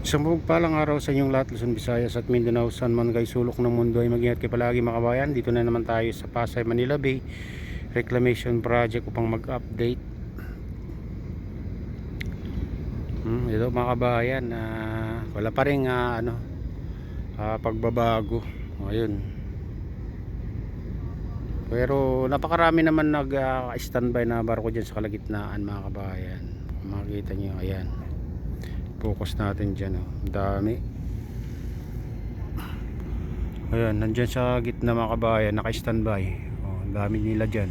Isang palang araw sa inyong lahat, Luzon, Visayas at Mindanao, saan man kayo sulok ng mundo ay mag-ingat kayo palagi mga kabayan. Dito na naman tayo sa Pasay, Manila Bay Reclamation Project upang mag-update. Ito mga kabayan, wala pa rin pagbabago. Ayun. Pero napakarami naman nag-standby na barko dyan sa kalagitnaan mga kabayan. Makikita nyo, ayan. Focus natin dyan, dami. Ayan, nandyan sa gitna mga kabayan, naka-standby. Dami nila dyan.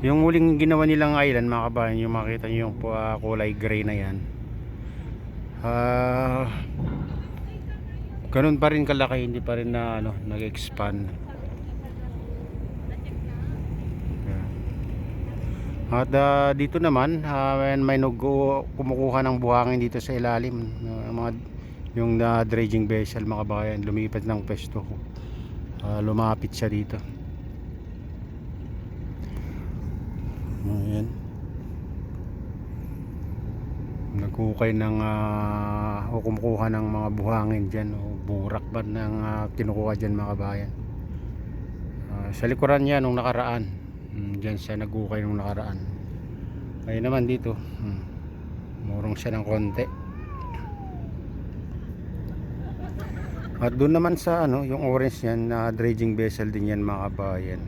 Yung huling ginawa nilang island mga kabayan, yung makita nyo yung kulay gray na yan, ganun pa rin kalaki, hindi pa rin na nag-expand. At dito naman may kumukuha ng buhangin dito sa ilalim, yung dredging vessel mga kabayan, lumipat ng pwesto, lumapit siya dito. Ayan, nagkukay ng kumukuha ng mga buhangin dyan, burak ba ng kinukuha dyan mga kabayan. Sa likuran niya nung nakaraan, dyan siya nagkukay nung nakaraan. Ayun naman dito, murong siya ng konti. At doon naman sa yung orange yan, na dredging vessel din yan mga kabayan.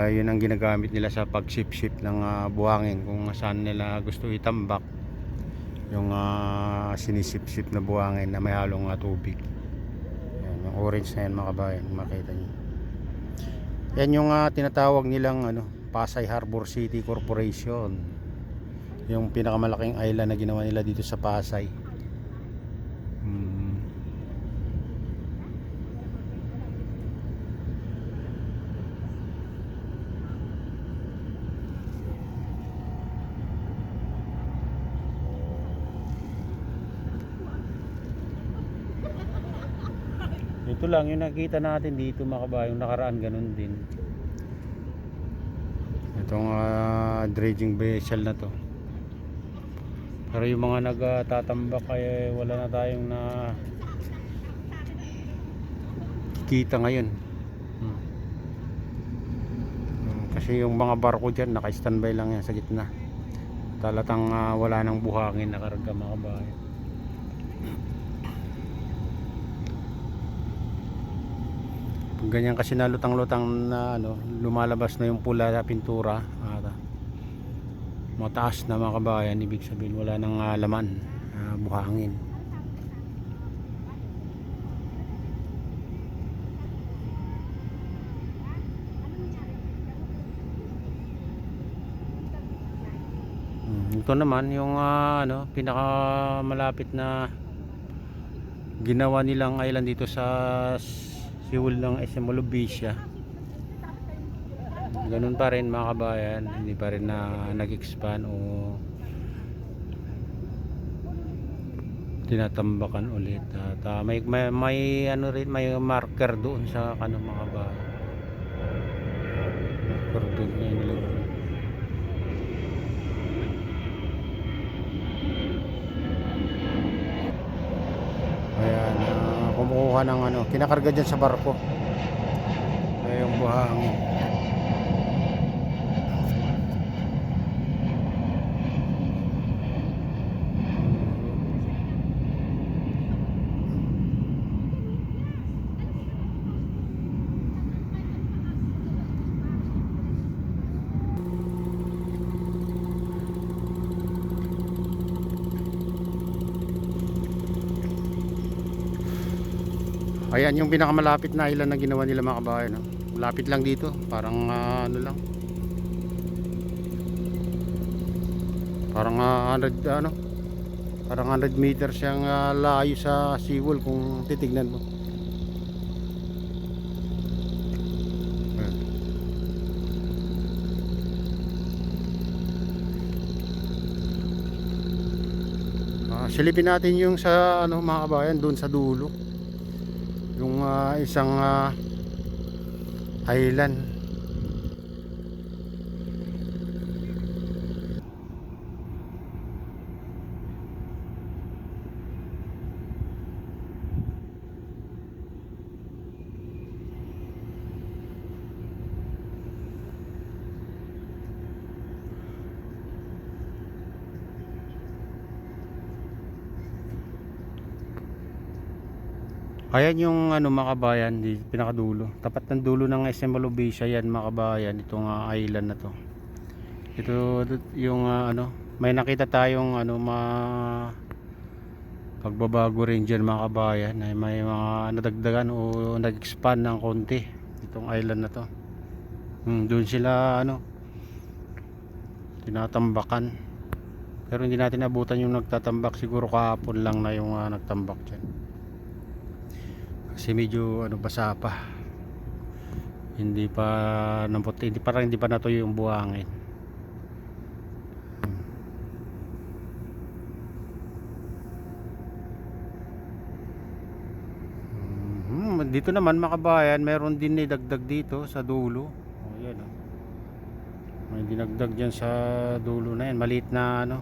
Yun ang ginagamit nila sa pag-ship ng buhangin kung saan nila gusto itambak yung sinisip-sip na buhangin na may halong tubig. Yan, yung orange na yan mga kabayan, makita nyo. Yan yung tinatawag nilang Pasay Harbor City Corporation, yung pinakamalaking island na ginawa nila dito sa Pasay. Ito lang yung nakita natin dito mga kabayan, yung nakaraan ganun din. Itong dredging vessel na to. Pero yung mga nagtatambak ay wala na tayong kita ngayon. Kasi yung mga barko dyan naka-standby lang yan sa gitna. Talatang wala nang buhangin na karga mga kabayan. Ganyan kasi nalutang-lutang na lumalabas na yung pula sa pintura, mataas na mga kabayan, ibig sabihin wala nang laman, buhangin. Ito naman yung pinakamalapit na ginawa nilang island dito sa siwul ng SM Olubicia. Ganun pa rin mga kabayan, hindi pa rin na nag-expand o tinatambakan ulit. At may rin, may marker doon sa mga kabayan. Marker doon na nilagay. Ayan, kumukuha ng kinakarga dyan sa barko. Ay yung buhangin. Ayan yung pinakamalapit na island na ginawa nila mga kabayan. Malapit lang dito, parang lang. Parang 100 parang 100 meters yung layo sa seawall kung titignan mo. Silipin natin yung sa mga kabayan doon sa dulo, yung isang island Ayan yung ano mga kabayan, di pinakadulo. Tapat ng dulo ng SM Malubisa yan mga kabayan, itong island na to. Ito yung ano, may nakita tayong ano pagbabago rin dyan mga kabayan, ay may mga nadagdagan o nag-expand ng konti itong island na to. Doon sila ano tinatambakan, pero hindi natin abutan yung nagtatambak. Siguro kahapon lang na yung nagtambak dyan, kasi medyo ano basa pa, hindi pa naputi, hindi pa natuyo yung buhangin. Dito naman mga kabayan, meron din dagdag dito sa dulo. Yan, may dinagdag dyan sa dulo na yan, maliit na ano,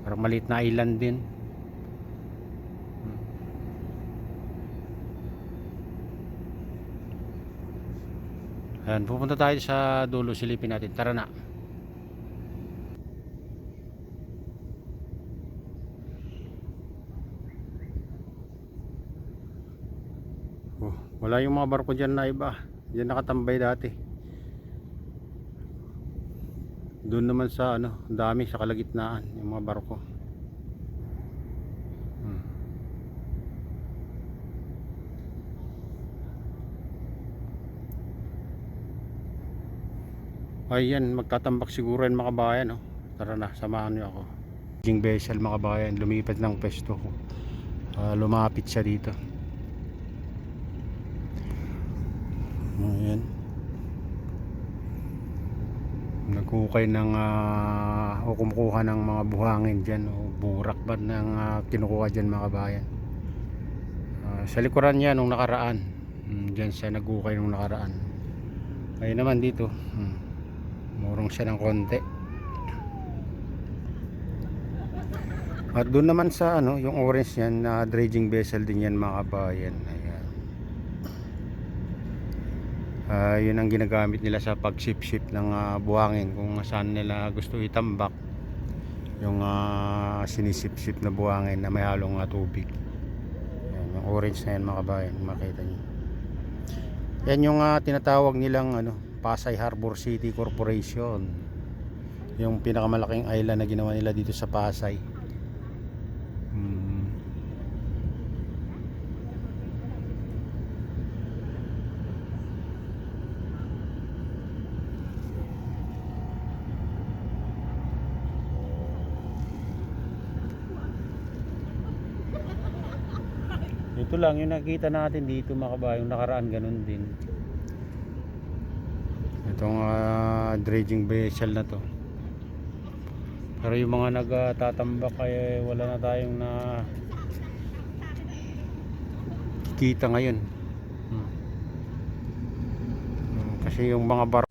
parang maliit na island din. Ayan, pupunta tayo sa dulo, silipin natin, tara na. Wala yung mga barko dyan na iba, dyan nakatambay dati. Doon naman sa ano, dami sa kalagitnaan yung mga barko. Ayan, magtatambak siguro yan mga kabayan, oh. Tara na, samahan niyo ako. Ding vessel mga kabayan, lumipat ng pwesto ko. Lumapit siya dito. Ayan, nagkukay ng o kumukuha ng mga buhangin dyan, o burak ba ng kinukuha dyan mga kabayan. Sa likuran niya nung nakaraan, dyan siya nagkukay nung nakaraan. Ayun naman dito, murong siya ng konti. At doon naman sa ano, yung orange yan na dredging vessel din yan mga kabayan. Yun ang ginagamit nila sa pag-ship ng buhangin kung saan nila gusto itambak yung sinisip-sip na buhangin na may halong tubig. Yan, yung orange na yan mga kabayan, makita nyo. Yan yung tinatawag nilang ano, Pasay Harbor City Corporation, yung pinakamalaking island na ginawa nila dito sa Pasay. Ito lang yung nakita natin dito mga kabayan, yung nakaraan ganun din. Itong dredging vessel na to. Pero yung mga nagtatambak ay wala na tayong na kita ngayon. Kasi yung mga bar